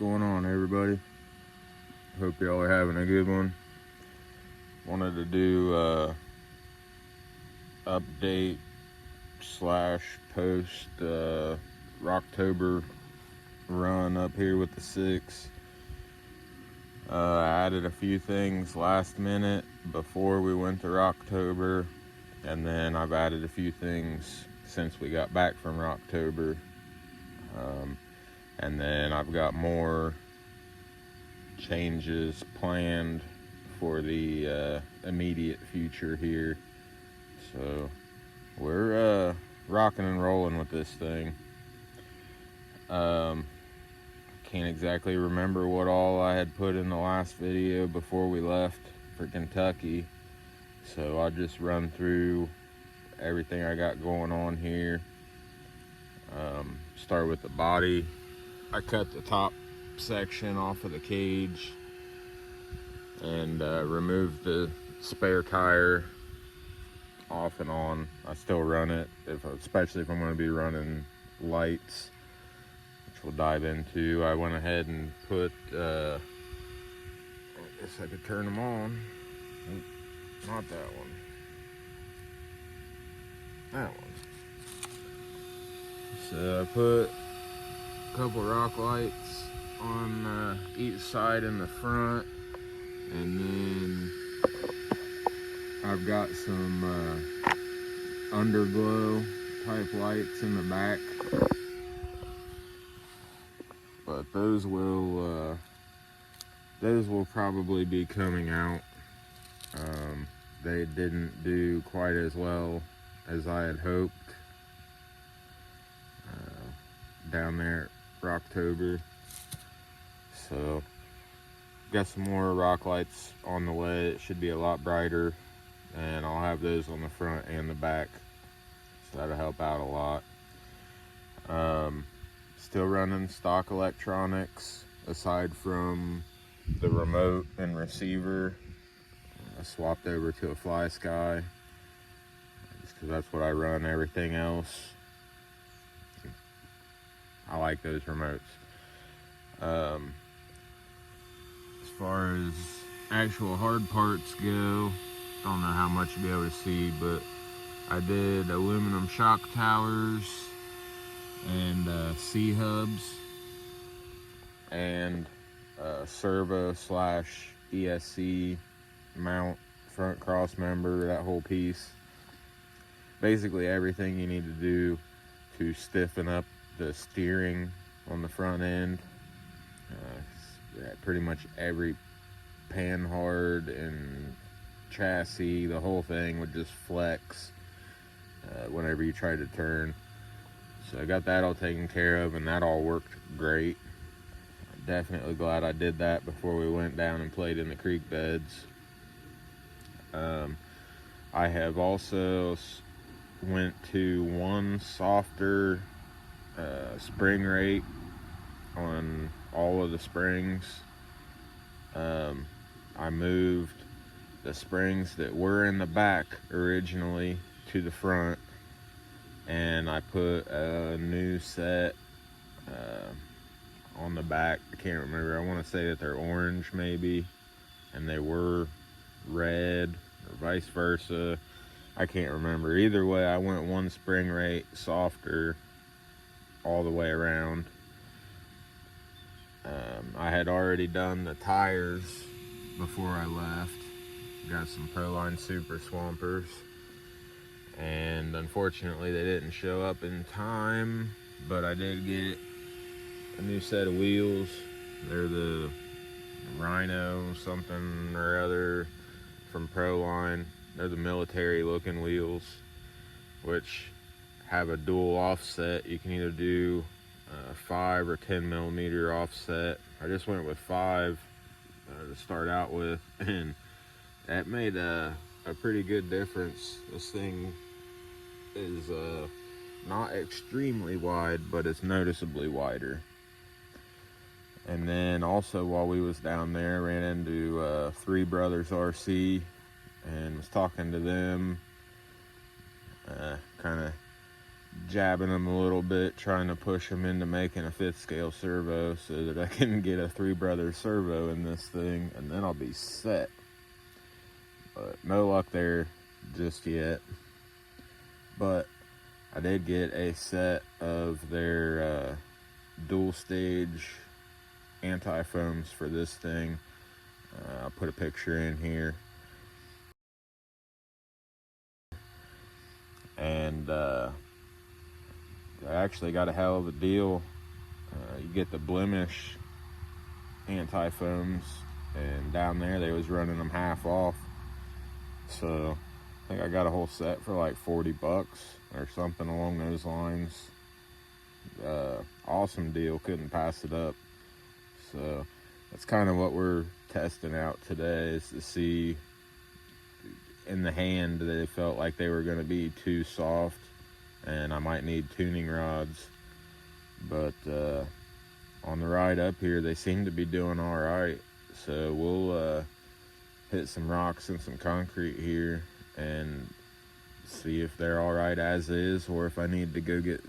going on, everybody? Hope y'all are having a good one. Wanted to do update slash post Rocktober run up here with the six. I added a few things last minute before we went to Rocktober, and then I've added a few things since we got back from Rocktober. And then I've got more changes planned for the immediate future here. So we're rocking and rolling with this thing. Can't exactly remember what all I had put in the last video before we left for Kentucky. So I'll just run through everything I got going on here. Start with the body. I cut the top section off of the cage and removed the spare tire off and on. I still run it, especially if I'm going to be running lights, which we'll dive into. I went ahead and put, I guess I could turn them on. Not that one. That one. So I put a couple rock lights on each side in the front, and then I've got some underglow type lights in the back, but those will probably be coming out. They didn't do quite as well as I had hoped down there at Rocktober. So got some more rock lights on the way. It should be a lot brighter, and I'll have those on the front and the back, so that'll help out a lot. Still running stock electronics aside from the remote and receiver. I swapped over to a Fly Sky just because that's what I run. Everything else, I like those remotes. As far as actual hard parts go, don't know how much you'll be able to see, but I did aluminum shock towers and C-hubs and servo slash ESC mount, front cross member, that whole piece. Basically everything you need to do to stiffen up the steering on the front end. Pretty much every panhard and chassis, the whole thing would just flex whenever you try to turn. So I got that all taken care of, and that all worked great. Definitely glad I did that before we went down and played in the creek beds. I have also went to one softer spring rate on all of the springs. I moved the springs that were in the back originally to the front, and I put a new set on the back. I can't remember. I want to say that they're orange maybe, and they were red or vice versa. I can't remember. Either way, I went one spring rate softer all the way around. I had already done the tires before I left. Got some Proline Super Swampers, and unfortunately they didn't show up in time, but I did get a new set of wheels. They're the Rhino something or other from Proline. They're the military looking wheels, which have a dual offset. You can either do 5 or 10 millimeter offset. I just went with 5 to start out with, and that made a pretty good difference. This thing is not extremely wide, but it's noticeably wider. And then also while we was down there, ran into Three Brothers RC and was talking to them. Kind of jabbing them a little bit, trying to push them into making a 5th scale servo so that I can get a 3 brother servo in this thing, and then I'll be set. But no luck there just yet. But I did get a set of their dual stage anti-foams for this thing. I'll put a picture in here. And I actually got a hell of a deal. You get the blemish anti-foams, and down there they was running them half off. So I think I got a whole set for like $40 or something along those lines. Awesome deal, couldn't pass it up. So that's kind of what we're testing out today, is to see in the hand they felt like they were going to be too soft and I might need tuning rods. But on the ride up here they seem to be doing all right. So we'll hit some rocks and some concrete here and see if they're all right as is, or if I need to go get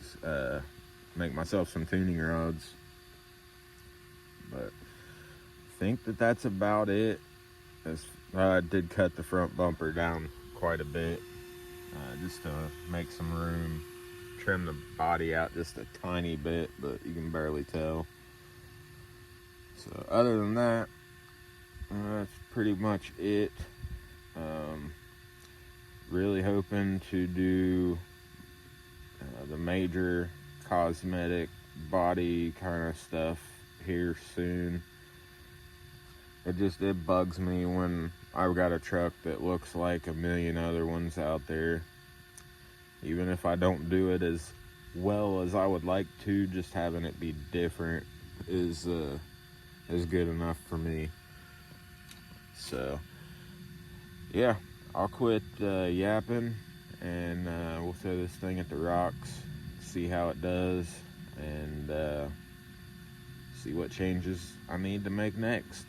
make myself some tuning rods. But I think that's about it. I did cut the front bumper down quite a bit, just to make some room, trim the body out just a tiny bit, but you can barely tell. So other than that, that's pretty much it. Really hoping to do the major cosmetic body kind of stuff here soon. It bugs me when I've got a truck that looks like a million other ones out there. Even if I don't do it as well as I would like to, just having it be different is good enough for me. So yeah, I'll quit yapping, and we'll throw this thing at the rocks, see how it does, and see what changes I need to make next.